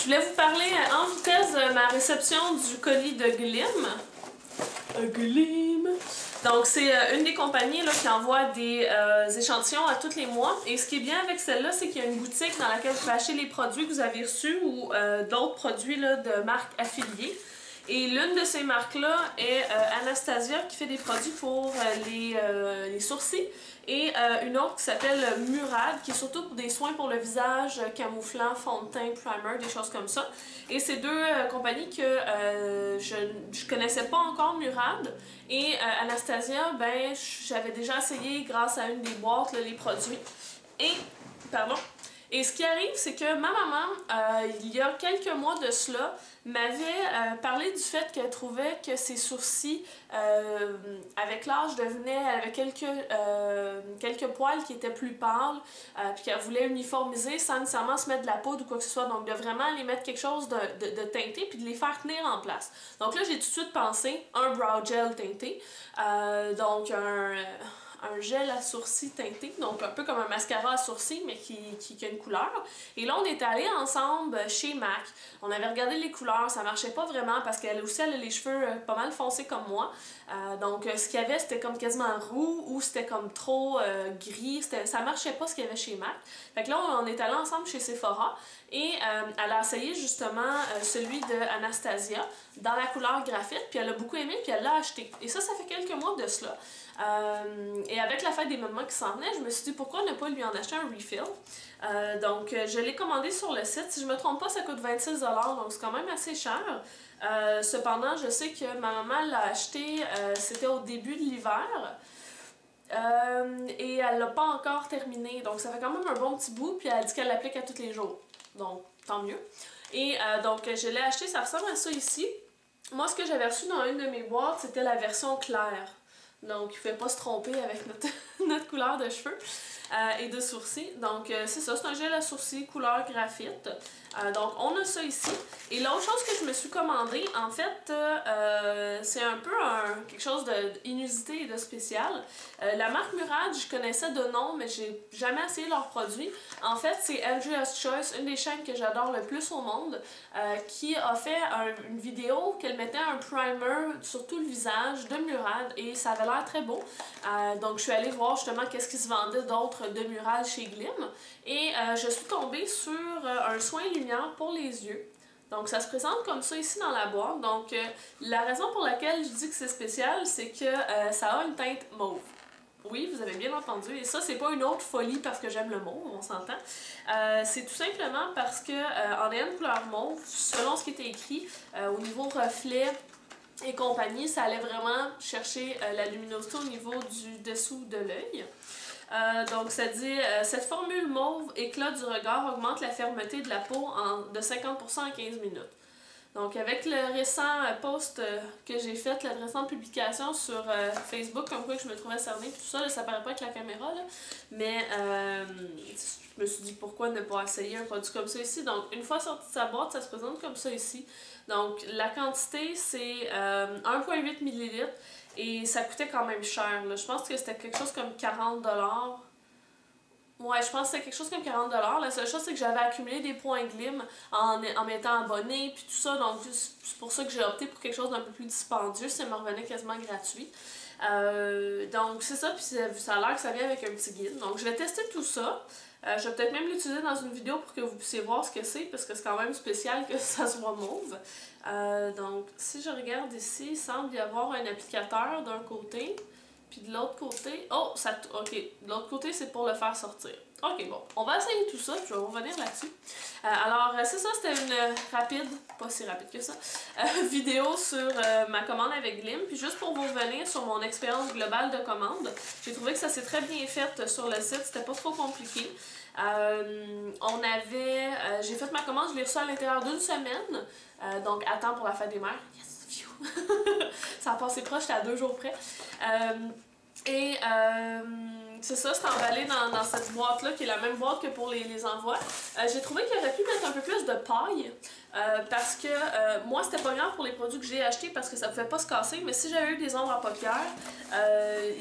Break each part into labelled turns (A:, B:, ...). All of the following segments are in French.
A: voulais vous parler en vitesse de ma réception du colis de Glim. Glim. Donc, c'est une des compagnies là, qui envoie des échantillons à tous les mois. Et ce qui est bien avec celle-là, c'est qu'il y a une boutique dans laquelle vous pouvez acheter les produits que vous avez reçus ou d'autres produits là, de marques affiliées. Et l'une de ces marques-là est Anastasia qui fait des produits pour les sourcils. Et une autre qui s'appelle Murad, qui est surtout pour des soins pour le visage, camouflant, fond de teint, primer, des choses comme ça. Et c'est deux compagnies que je connaissais pas encore, Murad. Et Anastasia, ben j'avais déjà essayé grâce à une des boîtes là, les produits. Et ce qui arrive, c'est que ma maman, il y a quelques mois de cela, m'avait parlé du fait qu'elle trouvait que ses sourcils, avec l'âge, avait quelques poils qui étaient plus pâles, puis qu'elle voulait uniformiser sans nécessairement se mettre de la poudre ou quoi que ce soit. Donc de vraiment aller mettre quelque chose de teinté, puis de les faire tenir en place. Donc là, j'ai tout de suite pensé un brow gel teinté, donc un gel à sourcils teinté, donc un peu comme un mascara à sourcils, mais qui a une couleur. Et là, on est allés ensemble chez MAC. On avait regardé les couleurs, ça marchait pas vraiment parce qu'elle aussi, elle a les cheveux pas mal foncés comme moi. Donc, ce qu'il y avait, c'était comme quasiment roux ou c'était comme trop gris. Ça marchait pas ce qu'il y avait chez MAC. Fait que là, on est allés ensemble chez Sephora et elle a essayé justement celui de Anastasia dans la couleur graphite, puis elle a beaucoup aimé, puis elle l'a acheté. Et ça fait quelques mois de cela. Et avec la fête des mamans qui s'en venait, je me suis dit pourquoi ne pas lui en acheter un refill. Donc je l'ai commandé sur le site. Si je me trompe pas, ça coûte 26$, donc c'est quand même assez cher. Cependant, je sais que ma maman l'a acheté, c'était au début de l'hiver. Et elle l'a pas encore terminé, donc ça fait quand même un bon petit bout, puis elle dit qu'elle l'applique à tous les jours. Donc, tant mieux. Et donc je l'ai acheté, ça ressemble à ça ici. Moi, ce que j'avais reçu dans une de mes boîtes, c'était la version claire. Donc, il ne faut pas se tromper avec notre couleur de cheveux et de sourcils. Donc, c'est ça, c'est un gel à sourcils couleur graphite. Donc, on a ça ici. Et l'autre chose que je me suis commandé, en fait, c'est un peu quelque chose d'inusité et de spécial. La marque Murad, je connaissais de nom, mais j'ai jamais essayé leurs produits. En fait, c'est Andrea's Choice, une des chaînes que j'adore le plus au monde, qui a fait une vidéo qu'elle mettait un primer sur tout le visage de Murad et ça avait l'air très beau. Donc, je suis allée voir justement qu'est-ce qui se vendait d'autre de Murad chez Glim et je suis tombée sur un soin lumière pour les yeux. Donc, ça se présente comme ça ici dans la boîte. Donc, la raison pour laquelle je dis que c'est spécial, c'est que ça a une teinte mauve. Oui, vous avez bien entendu. Et ça, c'est pas une autre folie parce que j'aime le mauve, on s'entend. C'est tout simplement parce que en ayant une couleur mauve, selon ce qui était écrit, au niveau reflet et compagnie, ça allait vraiment chercher la luminosité au niveau du dessous de l'œil. Donc ça dit cette formule mauve éclat du regard augmente la fermeté de la peau de 50% en 15 minutes. Donc avec le récent post que j'ai fait, la récente publication sur Facebook, comme quoi je me trouvais cernée, tout ça, là, ça paraît pas avec la caméra, là, mais je me suis dit pourquoi ne pas essayer un produit comme ça ici. Donc une fois sorti de sa boîte, ça se présente comme ça ici. Donc la quantité c'est 1,8 ml. Et ça coûtait quand même cher, là. Je pense que c'était quelque chose comme 40$. Ouais, je pense que c'était quelque chose comme 40$. La seule chose, c'est que j'avais accumulé des points Glim en m'étant abonnée, puis tout ça. Donc, c'est pour ça que j'ai opté pour quelque chose d'un peu plus dispendieux. Ça me revenait quasiment gratuit. Donc, c'est ça. Puis ça a l'air que ça vient avec un petit guide. Donc, je vais tester tout ça. Je vais peut-être même l'utiliser dans une vidéo pour que vous puissiez voir ce que c'est, parce que c'est quand même spécial que ça soit mauve. Donc, si je regarde ici, il semble y avoir un applicateur d'un côté, puis de l'autre côté... Oh, ok, de l'autre côté, c'est pour le faire sortir. Ok, bon, on va essayer tout ça, puis je vais revenir là-dessus. Alors, c'est ça, c'était une rapide, pas si rapide que ça, vidéo sur ma commande avec Glim. Puis juste pour vous revenir sur mon expérience globale de commande, j'ai trouvé que ça s'est très bien fait sur le site, c'était pas trop compliqué. J'ai fait ma commande, je l'ai reçue à l'intérieur d'une semaine, donc à temps pour la fête des mères. Yes, phew. Ça a passé proche, j'étais à 2 jours près. C'est ça, c'est emballé dans cette boîte-là, qui est la même boîte que pour les envois. J'ai trouvé qu'il aurait pu mettre un peu plus de paille, parce que moi, c'était pas grave pour les produits que j'ai achetés, parce que ça ne pouvait pas se casser, mais si j'avais eu des ombres à paupières,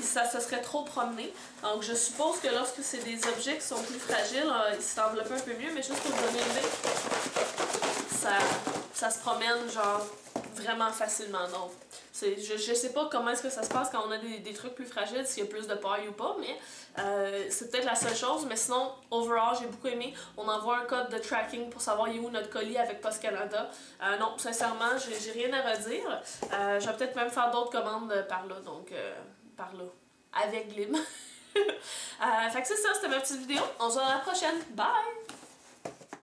A: ça se serait trop promené. Donc, je suppose que lorsque c'est des objets qui sont plus fragiles, ils s'enveloppent un peu mieux, mais juste pour vous donner une idée, ça se promène genre vraiment facilement. Donc, je sais pas comment est-ce que ça se passe quand on a des trucs plus fragiles, s'il y a plus de paille ou pas, mais c'est peut-être la seule chose. Mais sinon, overall, j'ai beaucoup aimé. On envoie un code de tracking pour savoir il est où notre colis avec Post Canada. Non, sincèrement, j'ai rien à redire. Je vais peut-être même faire d'autres commandes par là, donc par là, avec Glim. Fait que c'est ça, c'était ma petite vidéo. On se voit à la prochaine. Bye!